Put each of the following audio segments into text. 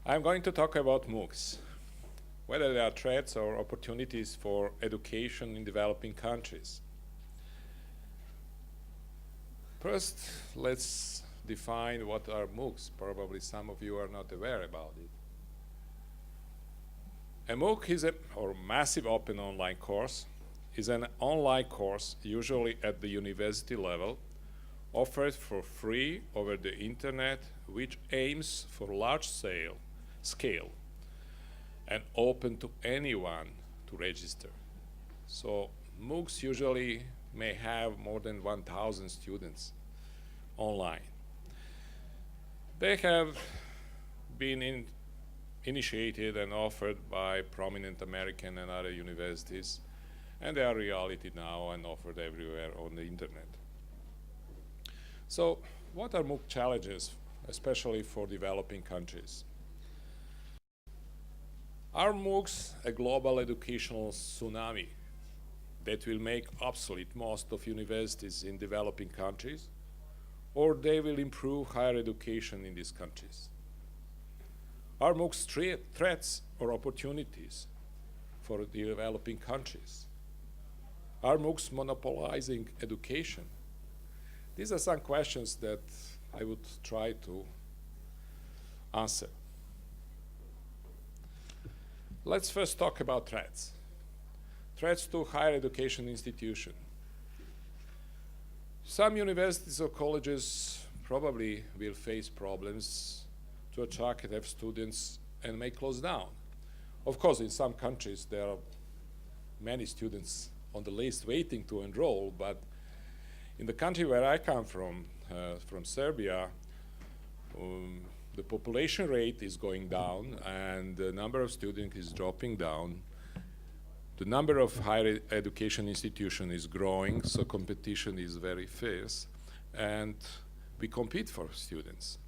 I'm going to talk about MOOCs, whether they are threats or opportunities for education in developing countries. First, let's define what are MOOCs. Probably some of you are not aware about it. A MOOC is or massive open online course, is an online course, usually at the university level, offered for free over the internet, which aims for large scale and open to anyone to register. So MOOCs usually may have more than 1,000 students online. They have been initiated and offered by prominent American and other universities, and they are reality now and offered everywhere on the internet. So what are MOOC challenges, especially for developing countries? Are MOOCs a global educational tsunami that will make obsolete most of universities in developing countries, or they will improve higher education in these countries? Are MOOCs threats or opportunities for developing countries? Are MOOCs monopolizing education? These are some questions that I would try to answer. Let's first talk about threats. Threats to higher education institutions. Some universities or colleges probably will face problems to attract and have students and may close down. Of course, in some countries, there are many students on the list waiting to enroll, but in the country where I come from Serbia, the population rate is going down and the number of students is dropping down. The number of higher education institutions is growing, so competition is very fierce, and we compete for students.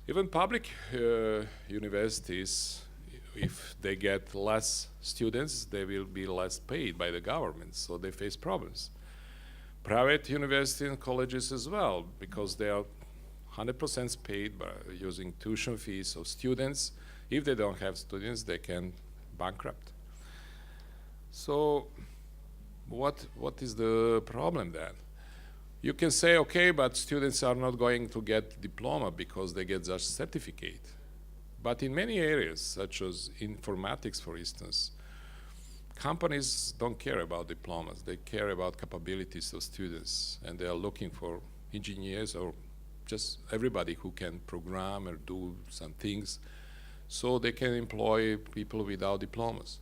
Even public universities, if they get less students, they will be less paid by the government, so they face problems. Private universities and colleges as well, because they are 100% paid by using tuition fees of students. If they don't have students, they can bankrupt. So what is the problem then? You can say, okay, but students are not going to get diploma because they get just certificate. But in many areas, such as informatics, for instance, companies don't care about diplomas. They care about capabilities of students, and they are looking for engineers or just everybody who can program or do some things, so they can employ people without diplomas.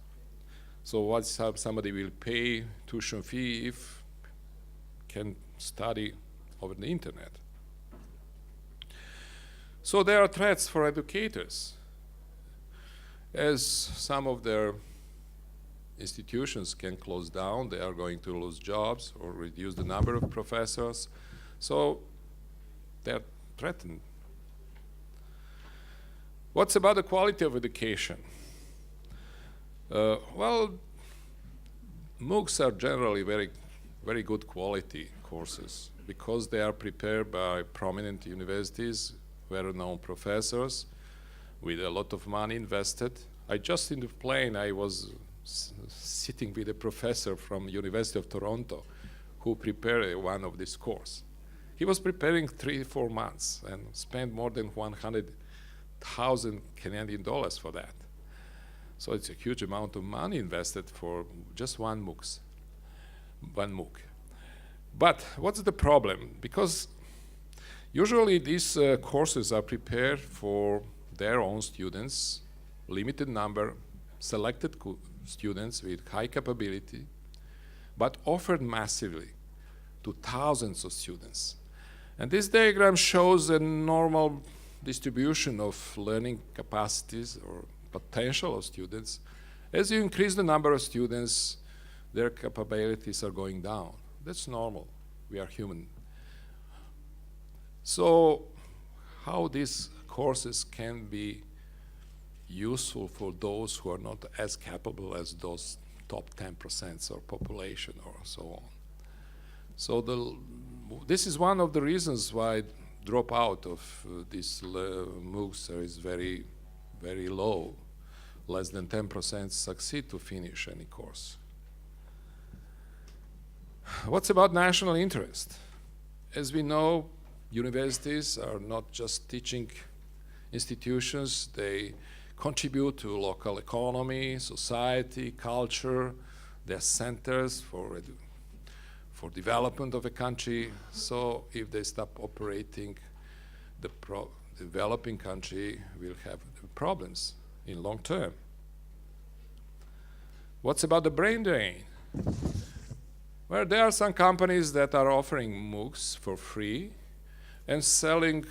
So what somebody will pay tuition fee if can study over the internet? So there are threats for educators. As some of their institutions can close down, they are going to lose jobs or reduce the number of professors. So they're threatened. What's about the quality of education? Well, MOOCs are generally very good quality courses because they are prepared by prominent universities, well-known professors with a lot of money invested. Just in the plane, I was sitting with a professor from University of Toronto who prepared one of this course. He was preparing 3-4 months and spent more than 100,000 Canadian dollars for that. So it's a huge amount of money invested for just one MOOC. But what's the problem? Because usually these courses are prepared for their own students, limited number, selected students with high capability, but offered massively to thousands of students. And this diagram shows a normal distribution of learning capacities or potential of students. As you increase the number of students, their capabilities are going down. That's normal. We are human. So how these courses can be useful for those who are not as capable as those top 10% of population or so on. So this is one of the reasons why dropout of these MOOCs is very, very low. Less than 10% succeed to finish any course. What's about national interest? As we know, universities are not just teaching institutions, they contribute to local economy, society, culture. They're centers for development of a country. So if they stop operating, the developing country will have problems in long term. What's about the brain drain? Well, there are some companies that are offering MOOCs for free and selling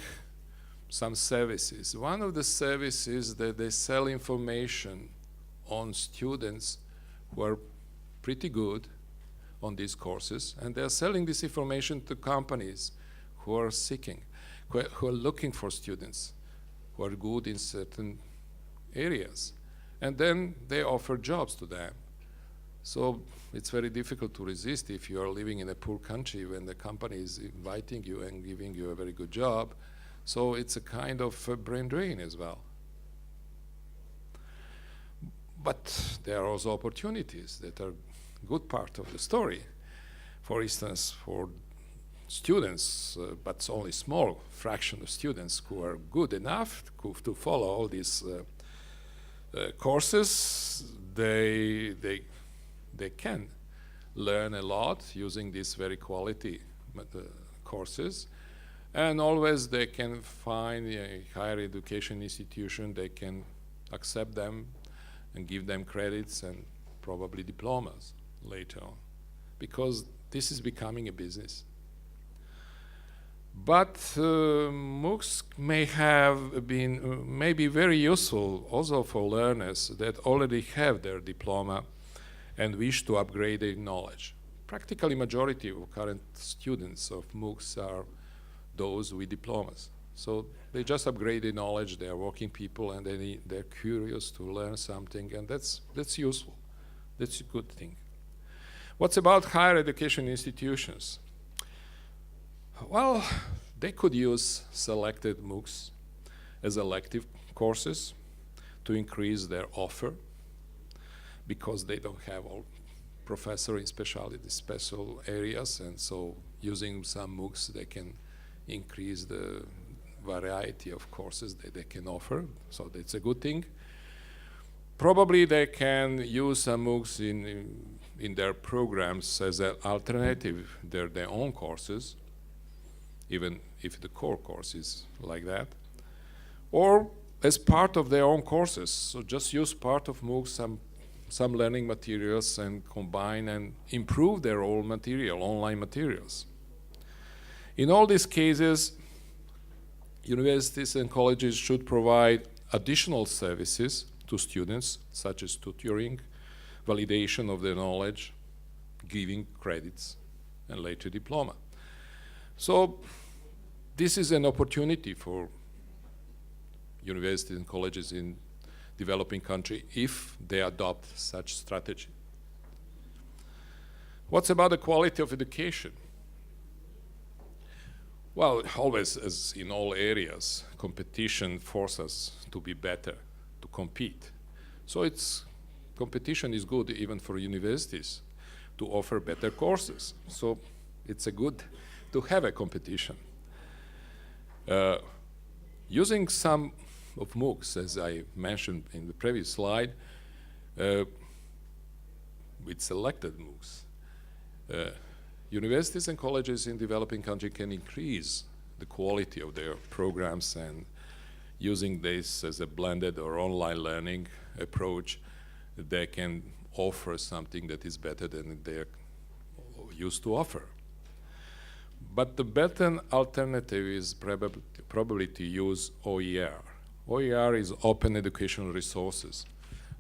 some services. One of the services that they sell information on students who are pretty good on these courses, and they're selling this information to companies who are seeking, who are looking for students who are good in certain areas. And then they offer jobs to them. So it's very difficult to resist if you are living in a poor country when the company is inviting you and giving you a very good job. So it's a kind of a brain drain as well. But there are also opportunities that are good part of the story. For instance, for students, but it's only small fraction of students who are good enough to follow all these courses, they can learn a lot using these very quality courses. And always they can find a higher education institution, they can accept them and give them credits and probably diplomas later on, because this is becoming a business. But MOOCs may be very useful also for learners that already have their diploma and wish to upgrade their knowledge. Practically majority of current students of MOOCs are those with diplomas. So they just upgrade their knowledge, they are working people, and they're curious to learn something, and that's useful. That's a good thing. What's about higher education institutions? Well, they could use selected MOOCs as elective courses to increase their offer, because they don't have all professors in special areas, and so using some MOOCs they can increase the variety of courses that they can offer, so that's a good thing. Probably they can use some MOOCs in their programs as an alternative to their own courses, even if the core course is like that, or as part of their own courses. So just use part of MOOCs, some learning materials, and combine and improve their own material, online materials. In all these cases, universities and colleges should provide additional services to students, such as tutoring, validation of their knowledge, giving credits, and later diploma. So this is an opportunity for universities and colleges in developing country if they adopt such strategy. What's about the quality of education? Well, always, as in all areas, competition forces us to be better, to compete. So competition is good even for universities to offer better courses. So it's a good to have a competition. Using some of MOOCs, as I mentioned in the previous slide, with selected MOOCs, universities and colleges in developing countries can increase the quality of their programs, and using this as a blended or online learning approach, they can offer something that is better than they're used to offer. But the better alternative is probably to use OER. OER is open educational resources,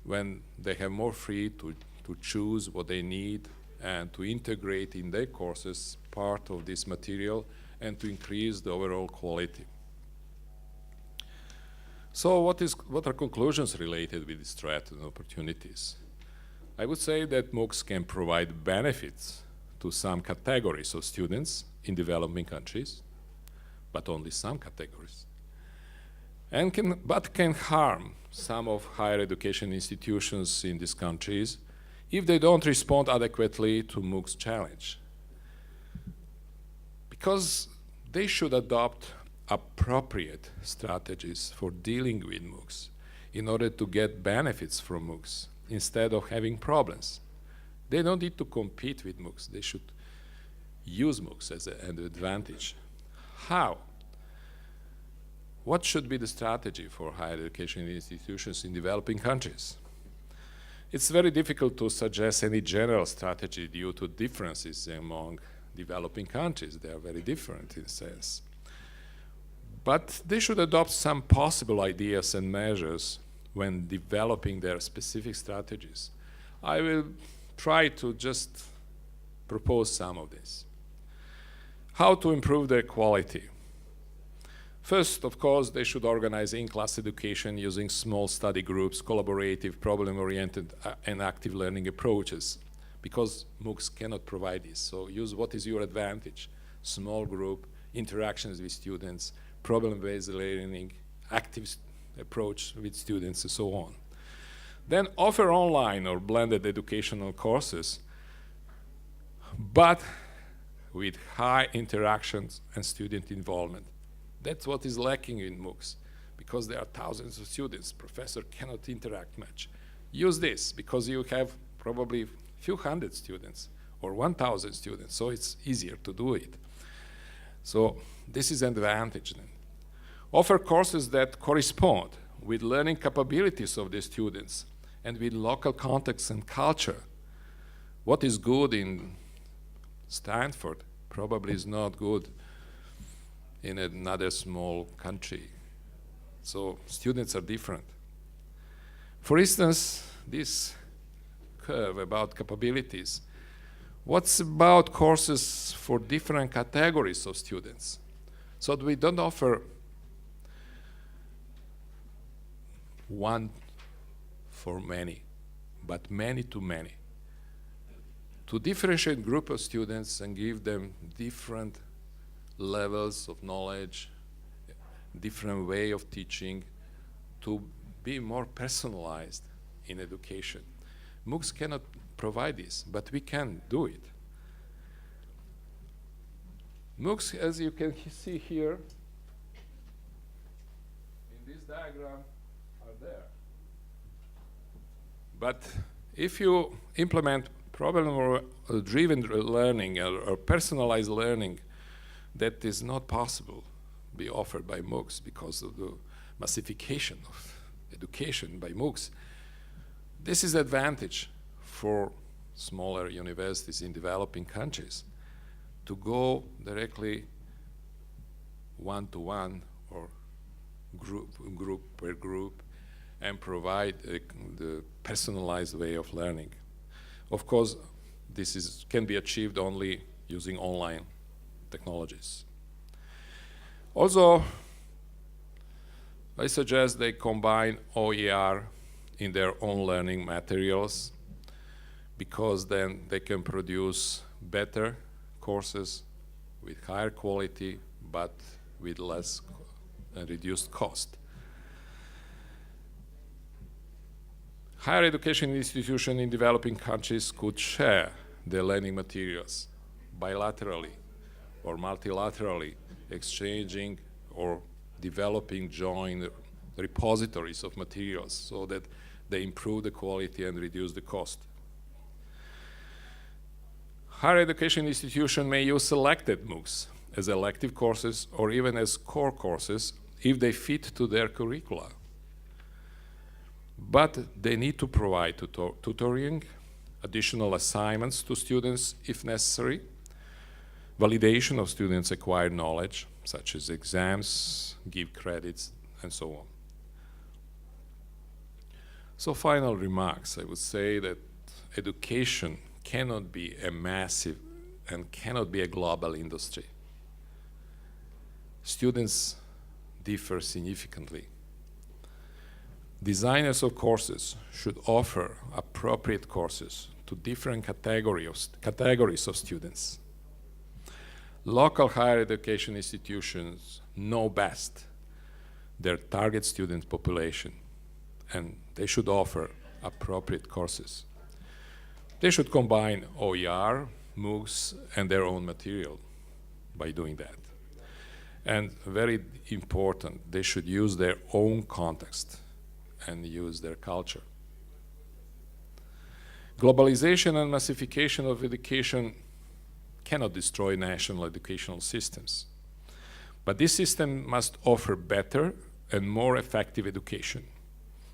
when they have more free to choose what they need and to integrate in their courses part of this material and to increase the overall quality. So what are conclusions related with this threat and opportunities? I would say that MOOCs can provide benefits to some categories of students in developing countries, but only some categories. But can harm some of higher education institutions in these countries if they don't respond adequately to MOOCs challenge. Because they should adopt appropriate strategies for dealing with MOOCs in order to get benefits from MOOCs instead of having problems. They don't need to compete with MOOCs. They should use MOOCs as an advantage. How? What should be the strategy for higher education institutions in developing countries? It's very difficult to suggest any general strategy due to differences among developing countries. They are very different in a sense. But they should adopt some possible ideas and measures when developing their specific strategies. I will try to just propose some of this. How to improve their quality? First, of course, they should organize in-class education using small study groups, collaborative, problem-oriented, and active learning approaches, because MOOCs cannot provide this. So use what is your advantage: small group, interactions with students, problem-based learning, active approach with students, and so on. Then offer online or blended educational courses, but with high interactions and student involvement. That's what is lacking in MOOCs, because there are thousands of students. Professor cannot interact much. Use this, because you have probably a few hundred students or 1,000 students, so it's easier to do it. So this is an advantage then. Offer courses that correspond with learning capabilities of the students and with local context and culture. What is good in Stanford probably is not good in another small country. So students are different. For instance, this curve about capabilities, what's about courses for different categories of students? So that we don't offer one for many, but many to many. To differentiate group of students and give them different levels of knowledge, different way of teaching, to be more personalized in education. MOOCs cannot provide this, but we can do it. MOOCs, as you can see here, in this diagram, are there. But if you implement problem-driven learning or personalized learning, that is not possible to be offered by MOOCs because of the massification of education by MOOCs. This is advantage for smaller universities in developing countries to go directly one-to-one or group per group and provide the personalized way of learning. Of course, this can be achieved only using online technologies. Also, I suggest they combine OER in their own learning materials, because then they can produce better courses with higher quality, but with less reduced cost. Higher education institutions in developing countries could share their learning materials bilaterally or multilaterally, exchanging or developing joint repositories of materials so that they improve the quality and reduce the cost. Higher education institutions may use selected MOOCs as elective courses or even as core courses if they fit to their curricula. But they need to provide tutoring, additional assignments to students if necessary, validation of students' acquired knowledge, such as exams, give credits, and so on. So final remarks, I would say that education cannot be a massive and cannot be a global industry. Students differ significantly. Designers of courses should offer appropriate courses to different categories of students. Local higher education institutions know best their target student population, and they should offer appropriate courses. They should combine OER, MOOCs, and their own material by doing that. And very important, they should use their own context and use their culture. Globalization and massification of education cannot destroy national educational systems. But this system must offer better and more effective education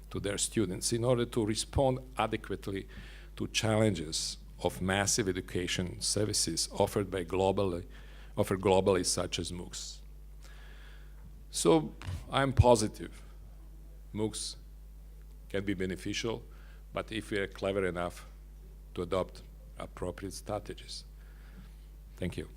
to their students in order to respond adequately to challenges of massive education services offered globally, such as MOOCs. So I'm positive MOOCs can be beneficial, but if we are clever enough to adopt appropriate strategies. Thank you.